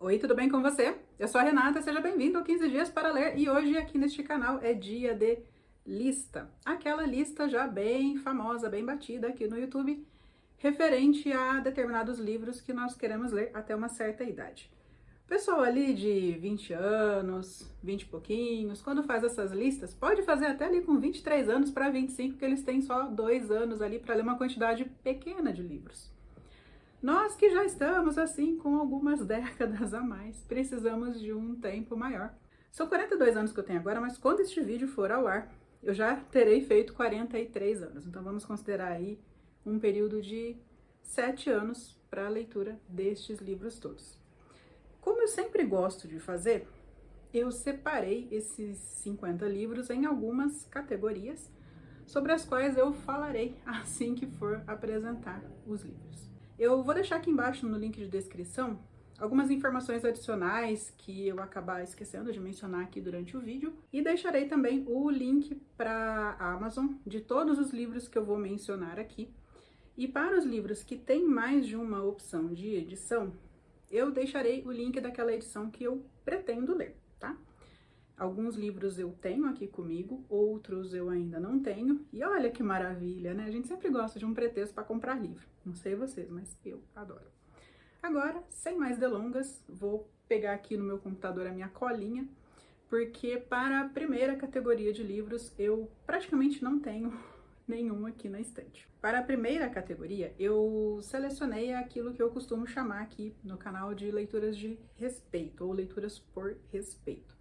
Oi, tudo bem com você? Eu sou a Renata, seja bem-vindo ao 15 Dias para Ler e hoje aqui neste canal é dia de lista. Aquela lista já bem famosa, bem batida aqui no YouTube, referente a determinados livros que nós queremos ler até uma certa idade. O pessoal ali de 20 anos, 20 e pouquinhos, quando faz essas listas, pode fazer até ali com 23 anos para 25, porque eles têm só 2 anos ali para ler uma quantidade pequena de livros. Nós que já estamos assim com algumas décadas a mais, precisamos de um tempo maior. São 42 anos que eu tenho agora, mas quando este vídeo for ao ar, eu já terei feito 43 anos. Então vamos considerar aí um período de 7 anos para a leitura destes livros todos. Como eu sempre gosto de fazer, eu separei esses 50 livros em algumas categorias, sobre as quais eu falarei assim que for apresentar os livros. Eu vou deixar aqui embaixo no link de descrição algumas informações adicionais que eu acabar esquecendo de mencionar aqui durante o vídeo e deixarei também o link para a Amazon de todos os livros que eu vou mencionar aqui. E para os livros que têm mais de uma opção de edição, eu deixarei o link daquela edição que eu pretendo ler, tá? Alguns livros eu tenho aqui comigo, outros eu ainda não tenho. E olha que maravilha, né? A gente sempre gosta de um pretexto para comprar livro. Não sei vocês, mas eu adoro. Agora, sem mais delongas, vou pegar aqui no meu computador a minha colinha, porque para a primeira categoria de livros eu praticamente não tenho nenhum aqui na estante. Para a primeira categoria, eu selecionei aquilo que eu costumo chamar aqui no canal de leituras de respeito, ou leituras por respeito.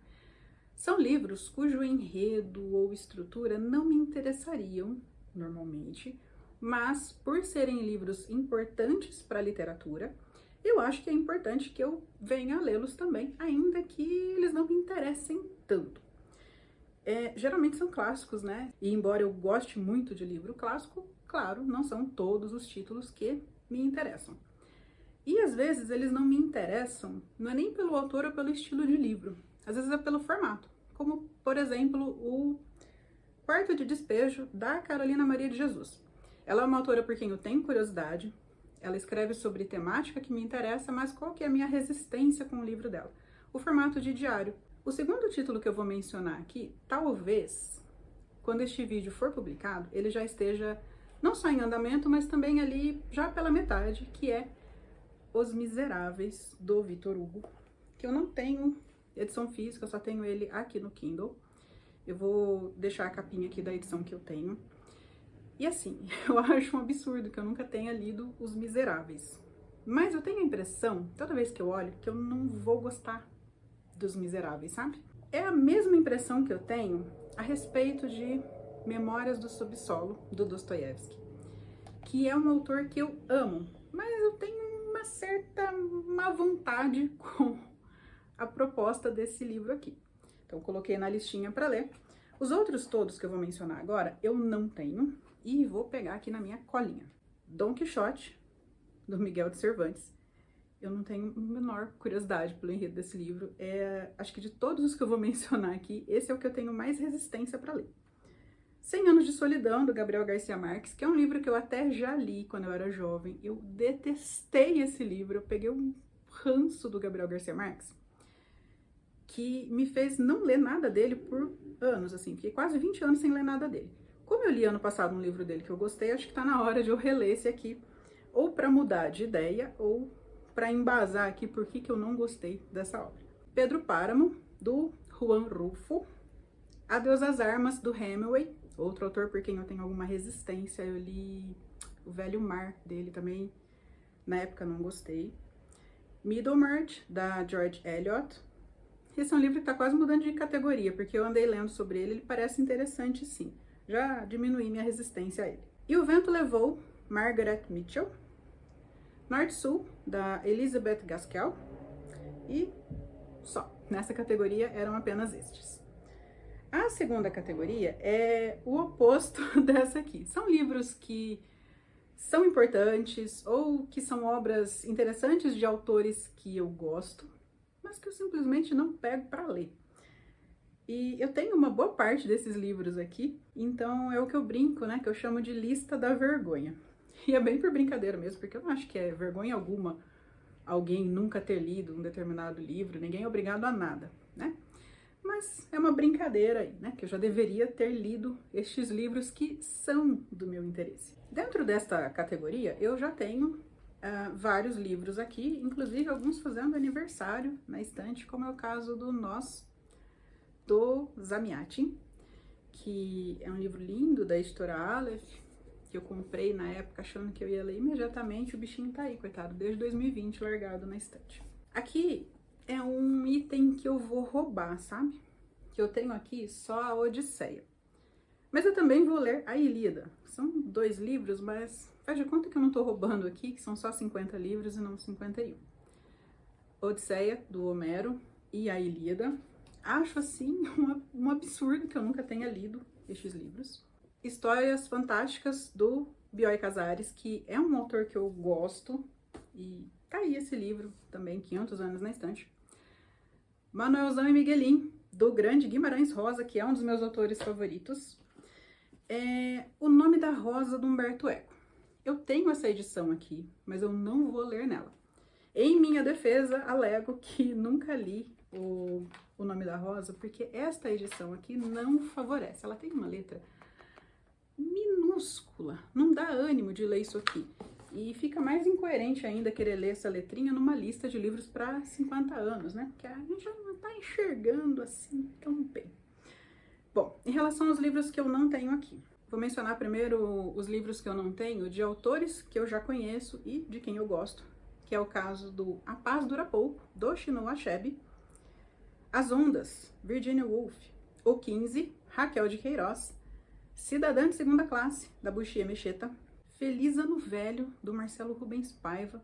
São livros cujo enredo ou estrutura não me interessariam, normalmente, mas por serem livros importantes para a literatura, eu acho que é importante que eu venha a lê-los também, ainda que eles não me interessem tanto. Geralmente são clássicos, né? E embora eu goste muito de livro clássico, claro, não são todos os títulos que me interessam. E às vezes eles não me interessam, não é nem pelo autor ou pelo estilo de livro, às vezes é pelo formato. Como, por exemplo, o Quarto de Despejo, da Carolina Maria de Jesus. Ela é uma autora por quem eu tenho curiosidade, ela escreve sobre temática que me interessa, mas qual que é a minha resistência com o livro dela? O formato de diário. O segundo título que eu vou mencionar aqui, talvez, quando este vídeo for publicado, ele já esteja não só em andamento, mas também ali já pela metade, que é Os Miseráveis, do Victor Hugo, que eu não tenho edição física, eu só tenho ele aqui no Kindle. Eu vou deixar a capinha aqui da edição que eu tenho. E assim, eu acho um absurdo que eu nunca tenha lido Os Miseráveis. Mas eu tenho a impressão, toda vez que eu olho, que eu não vou gostar dos Miseráveis, sabe? É a mesma impressão que eu tenho a respeito de Memórias do Subsolo, do Dostoiévski, que é um autor que eu amo, mas eu tenho uma certa má vontade com a proposta desse livro aqui. Então, coloquei na listinha para ler. Os outros todos que eu vou mencionar agora, eu não tenho, e vou pegar aqui na minha colinha. Dom Quixote, do Miguel de Cervantes. Eu não tenho a menor curiosidade pelo enredo desse livro. Acho que de todos os que eu vou mencionar aqui, esse é o que eu tenho mais resistência para ler. 100 Anos de Solidão, do Gabriel Garcia Marques, que é um livro que eu até já li quando eu era jovem. Eu detestei esse livro, eu peguei um ranço do Gabriel Garcia Marques, que me fez não ler nada dele por anos, assim, fiquei quase 20 anos sem ler nada dele. Como eu li ano passado um livro dele que eu gostei, acho que tá na hora de eu reler esse aqui, ou para mudar de ideia, ou para embasar aqui por que eu não gostei dessa obra. Pedro Páramo, do Juan Rulfo. Adeus às Armas, do Hemingway, outro autor por quem eu tenho alguma resistência. Eu li O Velho Mar dele também, na época não gostei. Middlemarch, da George Eliot. Esse é um livro que tá quase mudando de categoria, porque eu andei lendo sobre ele, ele parece interessante sim. Já diminuí minha resistência a ele. E O Vento Levou, Margaret Mitchell. Norte-Sul, da Elizabeth Gaskell. E só. Nessa categoria eram apenas estes. A segunda categoria é o oposto dessa aqui. São livros que são importantes ou que são obras interessantes de autores que eu gosto, mas que eu simplesmente não pego para ler. E eu tenho uma boa parte desses livros aqui, então é o que eu brinco, né, que eu chamo de lista da vergonha. E é bem por brincadeira mesmo, porque eu não acho que é vergonha alguma alguém nunca ter lido um determinado livro, ninguém é obrigado a nada, né? Mas é uma brincadeira aí, né? Que eu já deveria ter lido estes livros que são do meu interesse. Dentro desta categoria, eu já tenho vários livros aqui, inclusive alguns fazendo aniversário na estante, como é o caso do Nós, do Zamyatin, que é um livro lindo da editora Aleph, que eu comprei na época achando que eu ia ler imediatamente. O bichinho tá aí, coitado, desde 2020 largado na estante. Aqui é um item que eu vou roubar, sabe? Que eu tenho aqui só a Odisseia. Mas eu também vou ler a Ilíada. São 2 livros, mas faz de conta que eu não tô roubando aqui, que são só 50 livros e não 51. Odisseia, do Homero, e a Ilíada. Acho, assim, um absurdo que eu nunca tenha lido estes livros. Histórias Fantásticas, do Bioy Casares, que é um autor que eu gosto, e tá aí esse livro também, 500 anos na estante. Manuelzão e Miguelin, do grande Guimarães Rosa, que é um dos meus autores favoritos. O Nome da Rosa, do Humberto Eco. Eu tenho essa edição aqui, mas eu não vou ler nela. Em minha defesa, alego que nunca li o Nome da Rosa, porque esta edição aqui não favorece. Ela tem uma letra minúscula, não dá ânimo de ler isso aqui. E fica mais incoerente ainda querer ler essa letrinha numa lista de livros para 50 anos, né? Porque a gente já não tá enxergando assim tão bem. Bom, em relação aos livros que eu não tenho aqui, vou mencionar primeiro os livros que eu não tenho de autores que eu já conheço e de quem eu gosto, que é o caso do A Paz Dura Pouco, do Chinua Achebe, As Ondas, Virginia Woolf, O 15, Raquel de Queiroz, Cidadã de Segunda Classe, da Buxia Mecheta, Feliz Ano Velho, do Marcelo Rubens Paiva,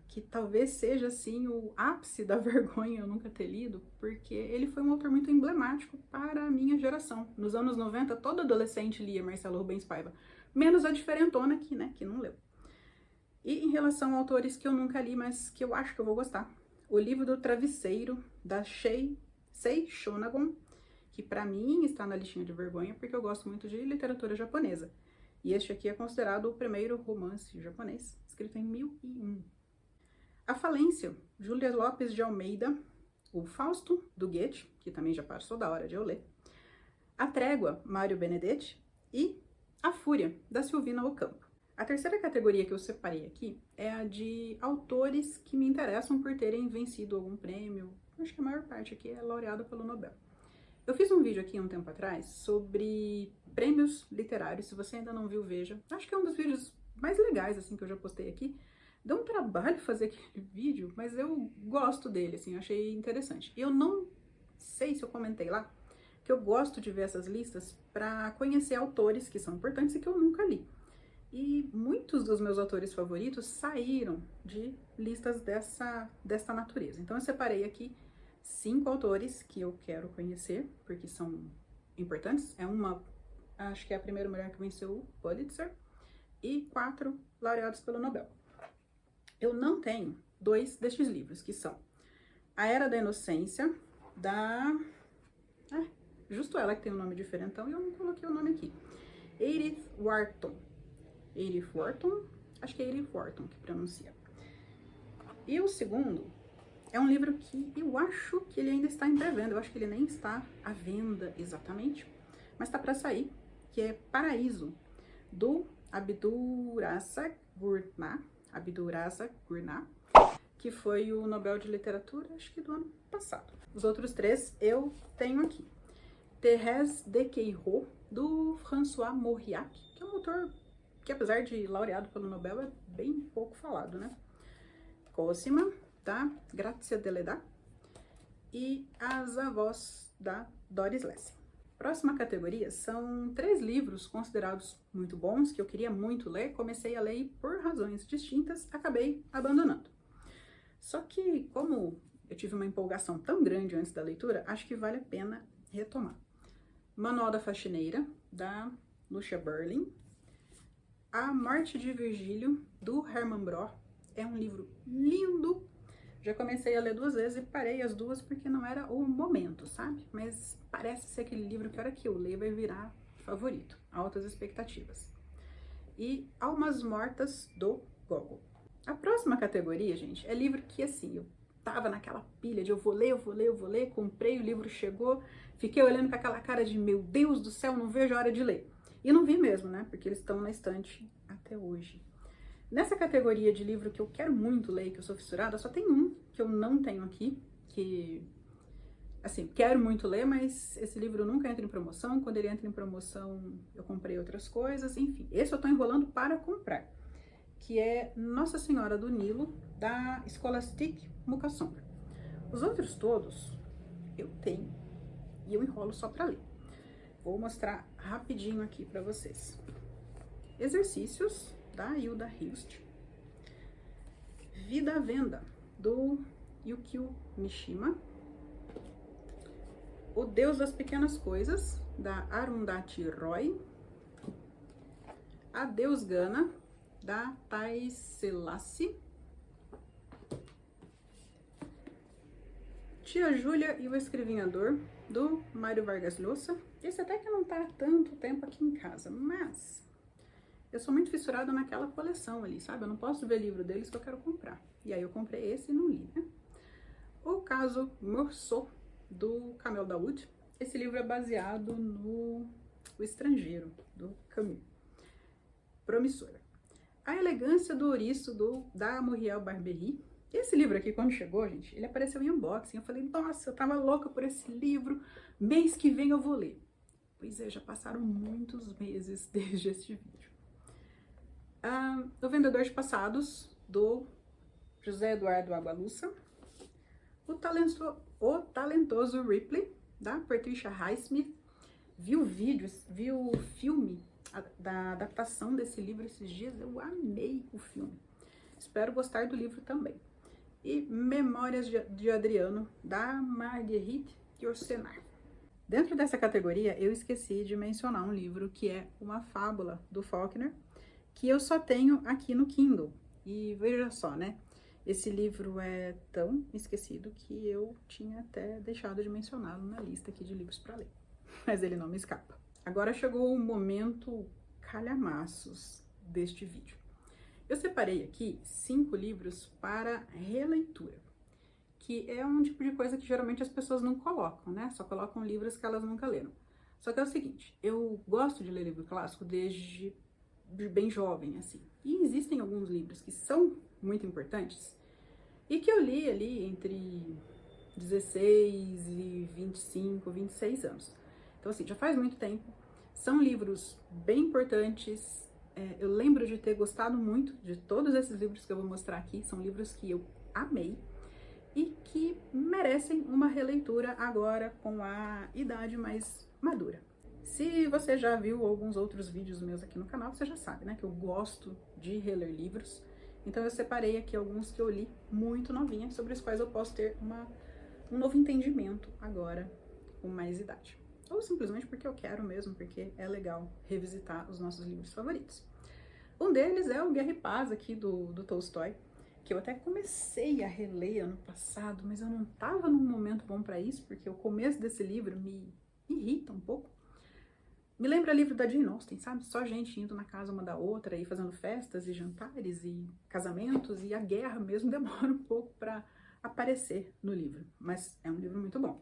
que talvez seja, assim, o ápice da vergonha eu nunca ter lido, porque ele foi um autor muito emblemático para a minha geração. Nos anos 90, todo adolescente lia Marcelo Rubens Paiva, menos a diferentona aqui, né, que não leu. E em relação a autores que eu nunca li, mas que eu acho que eu vou gostar, o Livro do Travesseiro, da Sei Shonagon, que pra mim está na listinha de vergonha, porque eu gosto muito de literatura japonesa. E este aqui é considerado o primeiro romance japonês, escrito em 1001. A Falência, Júlia Lopes de Almeida, o Fausto, do Goethe, que também já passou da hora de eu ler, A Trégua, Mário Benedetti, e A Fúria, da Silvina Ocampo. A terceira categoria que eu separei aqui é a de autores que me interessam por terem vencido algum prêmio. Acho que a maior parte aqui é laureado pelo Nobel. Eu fiz um vídeo aqui há um tempo atrás sobre prêmios literários, se você ainda não viu, veja. Acho que é um dos vídeos mais legais, assim, que eu já postei aqui. Deu um trabalho fazer aquele vídeo, mas eu gosto dele, assim, achei interessante. E eu não sei se eu comentei lá, que eu gosto de ver essas listas para conhecer autores que são importantes e que eu nunca li. E muitos dos meus autores favoritos saíram de listas dessa natureza. Então eu separei aqui 5 autores que eu quero conhecer, porque são importantes. Acho que é a primeira mulher que venceu o Pulitzer, e 4 laureados pelo Nobel. Eu não tenho 2 destes livros, que são A Era da Inocência, da... justo ela que tem um nome diferentão, e eu não coloquei o nome aqui. Edith Wharton. Edith Wharton? Acho que é Edith Wharton que pronuncia. E o segundo é um livro que eu acho que ele ainda está em pré-venda, eu acho que ele nem está à venda exatamente, mas está para sair, que é Paraíso, do Abdulrazak Gurnah, que foi o Nobel de Literatura, acho que do ano passado. Os outros 3 eu tenho aqui. Thérèse de Queirou, do François Mauriac, que é um autor que, apesar de laureado pelo Nobel, é bem pouco falado, né? Cosima, da Grazia Deledda, e As Avós, da Doris Lessing. Próxima categoria são 3 livros considerados muito bons, que eu queria muito ler, comecei a ler e por razões distintas acabei abandonando. Só que, como eu tive uma empolgação tão grande antes da leitura, acho que vale a pena retomar. Manual da Faxineira, da Lucia Berlin. A Morte de Virgílio, do Hermann Broch, é um livro lindo. Já comecei a ler 2 vezes e parei as 2 porque não era o momento, sabe? Mas parece ser aquele livro que a hora que eu ler vai virar favorito. Altas expectativas. E Almas Mortas, do Gogol. A próxima categoria, gente, é livro que, assim, eu tava naquela pilha de eu vou ler, comprei, o livro chegou, fiquei olhando com aquela cara de, meu Deus do céu, não vejo a hora de ler. E não vi mesmo, né, porque eles estão na estante até hoje. Nessa categoria de livro que eu quero muito ler, que eu sou fissurada, só tem um que eu não tenho aqui, que, assim, quero muito ler, mas esse livro nunca entra em promoção. Quando ele entra em promoção, eu comprei outras coisas, enfim. Esse eu tô enrolando para comprar, que é Nossa Senhora do Nilo, da Scholastic Mukasonga. Os outros todos eu tenho e eu enrolo só para ler. Vou mostrar rapidinho aqui para vocês. Exercícios, da Hilda Hilst. Vida à Venda, do Yukio Mishima. O Deus das Pequenas Coisas, da Arundhati Roy. Adeus Gana, da Thais Selassie. Tia Júlia e o Escrevinhador, do Mário Vargas Llosa. Esse até que não tá há tanto tempo aqui em casa, mas eu sou muito fissurada naquela coleção ali, sabe? Eu não posso ver livro deles que eu quero comprar. E aí eu comprei esse e não li, né? O Caso Morceau, do Kamel Daoud. Esse livro é baseado no O Estrangeiro, do Camus. Promissora. A Elegância do Ouriço, da Muriel Barbery. Esse livro aqui, quando chegou, gente, ele apareceu em unboxing. Eu falei, nossa, eu tava louca por esse livro, mês que vem eu vou ler. Pois é, já passaram muitos meses desde este vídeo. O Vendedor de Passados, do José Eduardo Agualusa. O Talentoso Ripley, da Patricia Highsmith. Vi o filme da adaptação desse livro esses dias, eu amei o filme. Espero gostar do livro também. E Memórias de Adriano, da Marguerite Yourcenar. Dentro dessa categoria, eu esqueci de mencionar um livro que é uma fábula do Faulkner, que eu só tenho aqui no Kindle. E veja só, né? Esse livro é tão esquecido que eu tinha até deixado de mencioná-lo na lista aqui de livros para ler. Mas ele não me escapa. Agora chegou o momento calhamaços deste vídeo. Eu separei aqui 5 livros para releitura, que é um tipo de coisa que geralmente as pessoas não colocam, né? Só colocam livros que elas nunca leram. Só que é o seguinte, eu gosto de ler livro clássico desde bem jovem, assim. E existem alguns livros que são muito importantes e que eu li ali entre 16 e 25, 26 anos. Então, assim, já faz muito tempo. São livros bem importantes. Eu lembro de ter gostado muito de todos esses livros que eu vou mostrar aqui. São livros que eu amei e que merecem uma releitura agora com a idade mais madura. Se você já viu alguns outros vídeos meus aqui no canal, você já sabe, né, que eu gosto de reler livros. Então eu separei aqui alguns que eu li muito novinha, sobre os quais eu posso ter um novo entendimento agora com mais idade. Ou simplesmente porque eu quero mesmo, porque é legal revisitar os nossos livros favoritos. Um deles é o Guerra e Paz, aqui do Tolstói, que eu até comecei a reler ano passado, mas eu não estava num momento bom para isso, porque o começo desse livro me irrita um pouco. Me lembra livro da Jane Austen, sabe? Só gente indo na casa uma da outra e fazendo festas e jantares e casamentos, e a guerra mesmo demora um pouco para aparecer no livro, mas é um livro muito bom.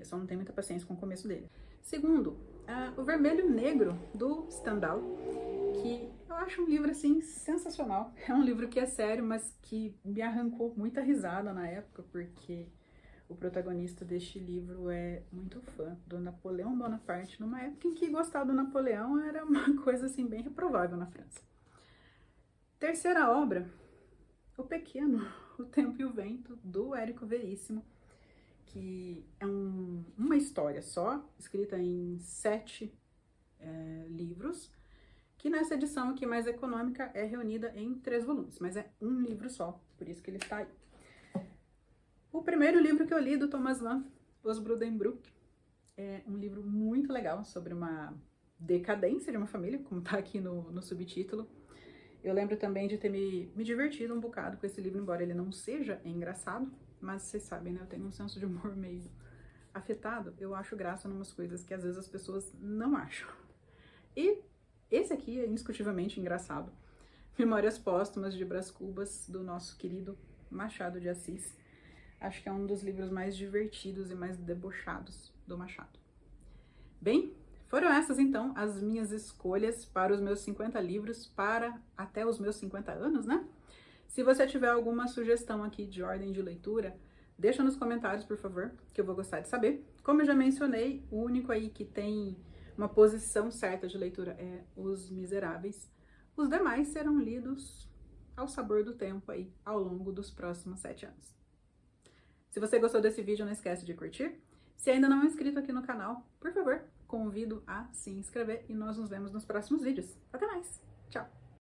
Só não tenho muita paciência com o começo dele. Segundo, O Vermelho Negro, do Stendhal, que eu acho um livro, assim, sensacional. É um livro que é sério, mas que me arrancou muita risada na época, porque o protagonista deste livro é muito fã do Napoleão Bonaparte, numa época em que gostar do Napoleão era uma coisa, assim, bem reprovável na França. Terceira obra, O Pequeno, O Tempo e o Vento, do Érico Veríssimo, que é uma história só, escrita em 7 livros, que nessa edição aqui mais econômica é reunida em 3 volumes, mas é um livro só, por isso que ele está aí. O primeiro livro que eu li do Thomas Mann, Os Buddenbrook, é um livro muito legal sobre uma decadência de uma família, como está aqui no subtítulo. Eu lembro também de ter me divertido um bocado com esse livro, embora ele não seja engraçado, mas vocês sabem, né? Eu tenho um senso de humor meio afetado. Eu acho graça em umas coisas que às vezes as pessoas não acham. E esse aqui é indiscutivelmente engraçado, Memórias Póstumas de Brás Cubas, do nosso querido Machado de Assis. Acho que é um dos livros mais divertidos e mais debochados do Machado. Bem, foram essas então as minhas escolhas para os meus 50 livros para até os meus 50 anos, né? Se você tiver alguma sugestão aqui de ordem de leitura, deixa nos comentários, por favor, que eu vou gostar de saber. Como eu já mencionei, o único aí que tem uma posição certa de leitura é Os Miseráveis. Os demais serão lidos ao sabor do tempo aí, ao longo dos próximos 7 anos. Se você gostou desse vídeo, não esquece de curtir. Se ainda não é inscrito aqui no canal, por favor, convido a se inscrever e nós nos vemos nos próximos vídeos. Até mais! Tchau!